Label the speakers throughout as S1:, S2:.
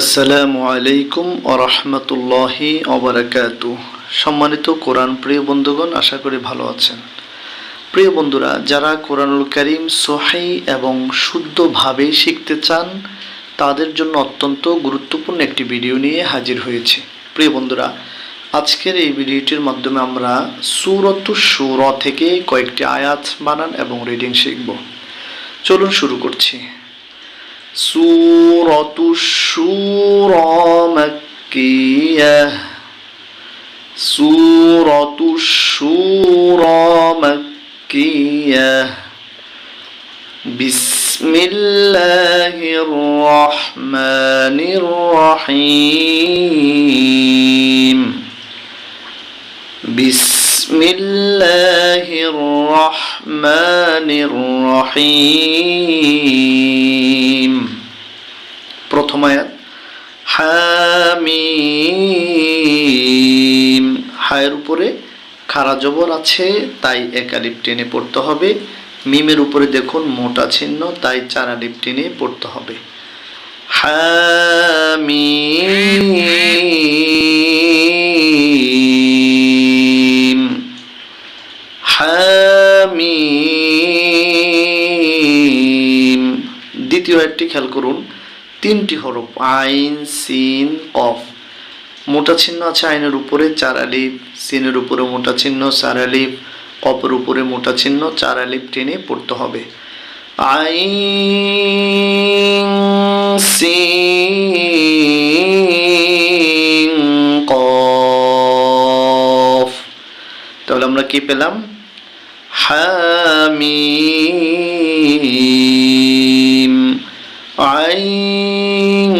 S1: আসসালামু আলাইকুম ওয়া রাহমাতুল্লাহি ওয়া বারাকাতুহু। সম্মানিত কোরআন প্রিয় বন্ধুগণ, আশা করি ভালো আছেন। প্রিয় বন্ধুরা, যারা কোরআনুল কারীম সহিহ এবং শুদ্ধভাবে শিখতে চান তাদের জন্য অত্যন্ত গুরুত্বপূর্ণ একটি ভিডিও নিয়ে হাজির হয়েছি। প্রিয় বন্ধুরা, আজকের এই ভিডিওটির মাধ্যমে আমরা সূরাতুশ শুরা থেকে কয়েকটি আয়াত বানান এবং রিডিং শিখব। চলুন শুরু করছি। সূরাতুশ শুরা মাক্কিয়াহ। সূরাতুশ শুরা মাক্কিয়াহ। বিসমিল্লাহির রহমানির রহিম। বিসমিল্লাহির রহমানির রহিম। প্রথম আয়াত হামিম। হায়ের উপরে খাড়া জবর আছে, তাই এক আলিফ টেনে পড়তে হবে। মিমের উপরে দেখুন মোটা চিহ্ন, তাই চার আলিফ টেনে পড়তে হবে। হামিম হামিম। দ্বিতীয় আয়াতটি খেয়াল করুন, তিনটি হরফ আইন সিন কফ। মোটা চিহ্ন আছে আইনের উপরে, চার আলিফ। সিনের উপরে মোটা চিহ্ন, চার আলিফ। কফের উপরে মোটা চিহ্ন, চার আলিফ টেনে পড়তে হবে। আইন সিন কফ। তাহলে আমরা কি পেলাম? হামিম আইন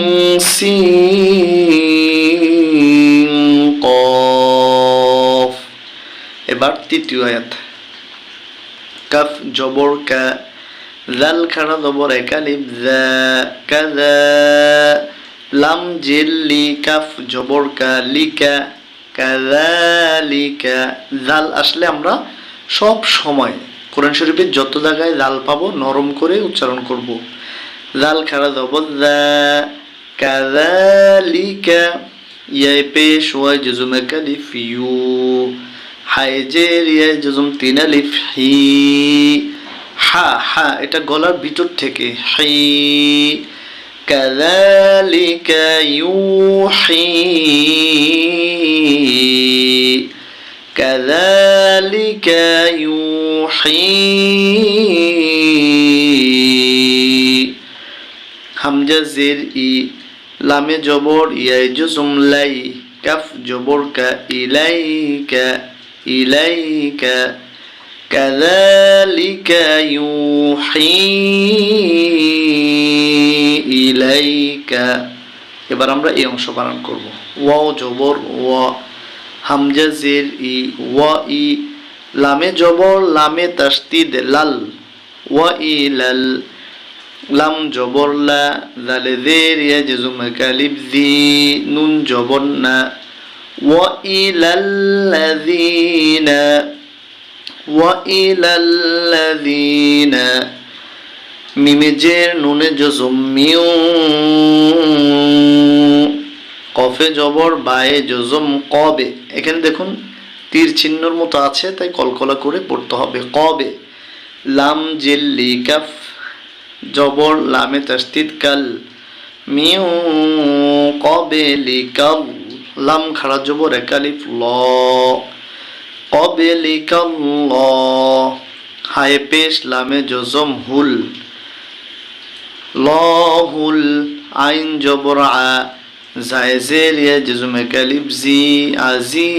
S1: সিন কফ। এবার তৃতীয় আয়াত কাফ জবর কা, জাল খাড়া জবর এক আলিফ যা, কাযা। লাম জের লি, কাফ জবর কা, লিকা, কাযালিকা। জাল আসলে আমরা সব সময় কোরআন শরীফের যত জায়গায় জাল পাবো নরম করে উচ্চারণ করব। জাল খাড়া জবর যা, কাযালিকা। ইয়ায় পেশ ওয়াই জজম এক আলিফ ইউ। হায় জের ইয়ায় জজম তিন আলিফ হি। হা হা এটা গলার ভিতর থেকে হি। কাযালিকা ইউহি। কাযালিকা ইউহি। হামজা জের ই, লামে জবর ইয়ায় জজম লাই, কাফ জবর কা, ইলাইকা, ইলাইকা। কাযালিকা ইউহি ইলাইকা। এবার আমরা এই অংশ বানান করব। ওয়াও জবর ওয়া, হামজা জের ই, ওয়া ই। লামে জবর, লামে তাসদিদ লাল, ওয়া ইলাল। লাম জবর লা, জালে জের ইয়া জজম কালিফ জি। নুন জবর না, ওয়া ইলাল্লাযিনা, ওয়া ইলাল্লাযিনা। মিমে জের, নুনে জজম মিউ। কফে জবর, বায়ে জজম কবে। এখানে দেখুন তীর চিহ্নর মতো আছে, তাই কলকলা করে পড়তে হবে কবে। লাম জেল্লি, কাফ জবর, লামে তাসদিদ কাল, মিউ ক্বাবলিকাল। লাম খাড়া জবর এক আলিফ ল, ক্বাবলিকাল্লাহ। হায়ে পেশ, লামে জজম হুল, লাহুল। আইন জবর আ, জায়ে জের ইয়া জজম এক আলিফ জি, আজি।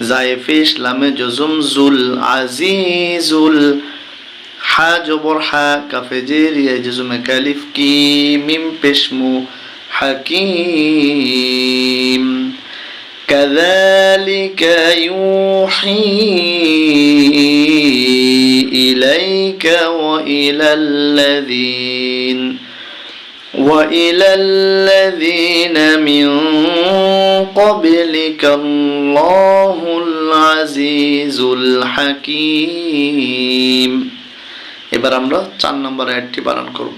S1: জায়ে পেশ, লামে জজম জুল, আজিজুল। হা জবর হা, কাফে জের ইয়া জজম এক আলিফ কি, মিম পেশ মু, হাকিম। কাযালিকা ইউহি ইলাইকা ওয়া ইলাল্লাযীন, ওয়া ইলাল্লাযীনা মিন ক্বাবলিকা আল্লাহুল আজিজুল হাকীম। এবার আমরা 4 নম্বর আয়াতটি বানান করব।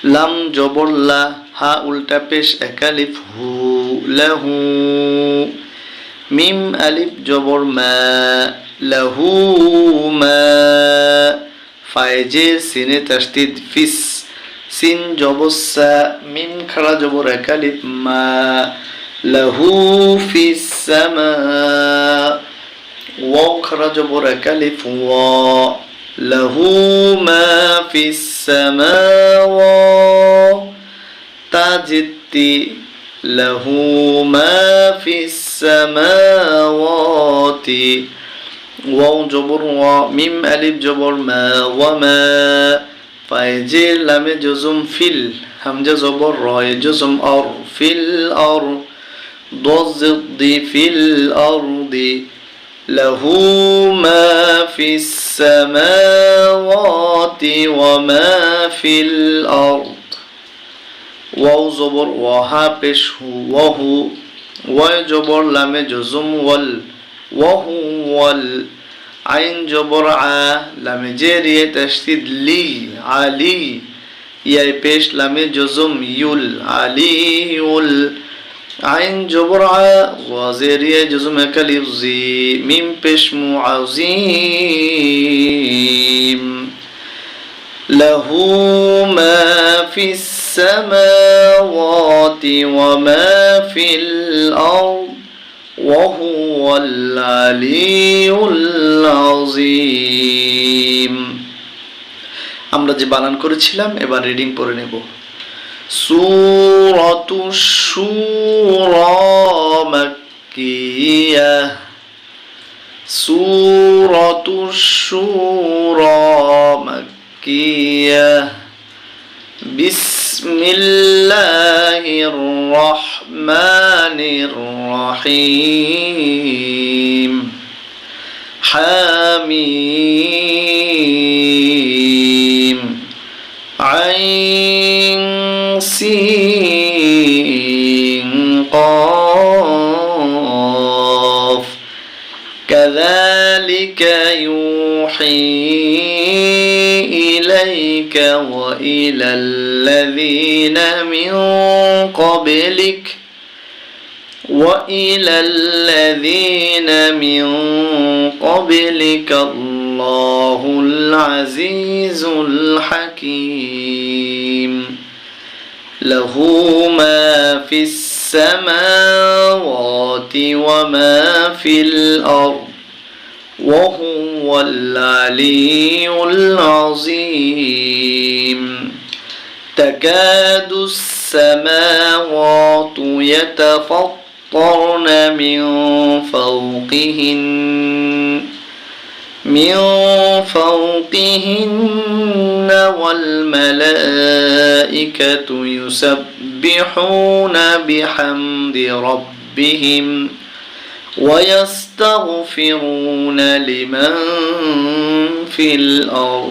S1: লাম জবর লা, হা উল্টা পেশ এক আলিফ হু, লাহু। মিম আলিফ জবর মা, লাহু মা। ফায়ে জের সিনে তাসদিদ ফিস, সিন জবর সা, মিম খাড়া জবর এক আলিফ মা, লাহু ফিস সামা। ওয়াও খাড়া জবর এক আলিফ ওয়া, লাহু মা ফিস সামাওয়াত। তা জিত্তি, লাহু মা ফিস সামাওয়াতি। ওয়াও জবর ওয়া, মিম আলিফ জবর মা, ওয়া মা। ফায়ে জের লামে জজম ফিল, হামজা জবর রয় জজম অর, ফিল অর। ضاد ضدي في الأرض له ما في السماوات وما في الأرض ওয়াও জবর ওয়াহা পেশ হু, ওয়াহু। ওয়াই জবর লামে জজম ওয়াল, ওয়াহু ওয়াল। আইন জবর আ, লামে জেরিয়ে তাসদিদ লি, আলি। ইয়াই পেশ লামে জজম ইউল, আলিউল। আইন জবর আ, ওয়া জেরিয়ে জজম এক আলিফ জি, মিম পেশ মুআযিম। লাহু মা ফিস السماوات وما في الأرض وهو العلي العظيم। আমরা যে বানান করেছিলাম এবার রিডিং পড়ে নেব। সূরাতুশ শুরা মাক্কিয়াহ, সূরাতুশ শুরা মাক্কিয়াহ। بسم الله الرحمن الرحيم حميم عين سين قاف كذلك يوحي إليك وإلى الذين من قبلك الله العزيز الحكيم له ما في السماوات وما في الأرض وهو العلي العظيم تكاد السماوات يتفطرن من فوقهن والملائكة يسبحون بحمد ربهم ويستغفرون لمن في الأرض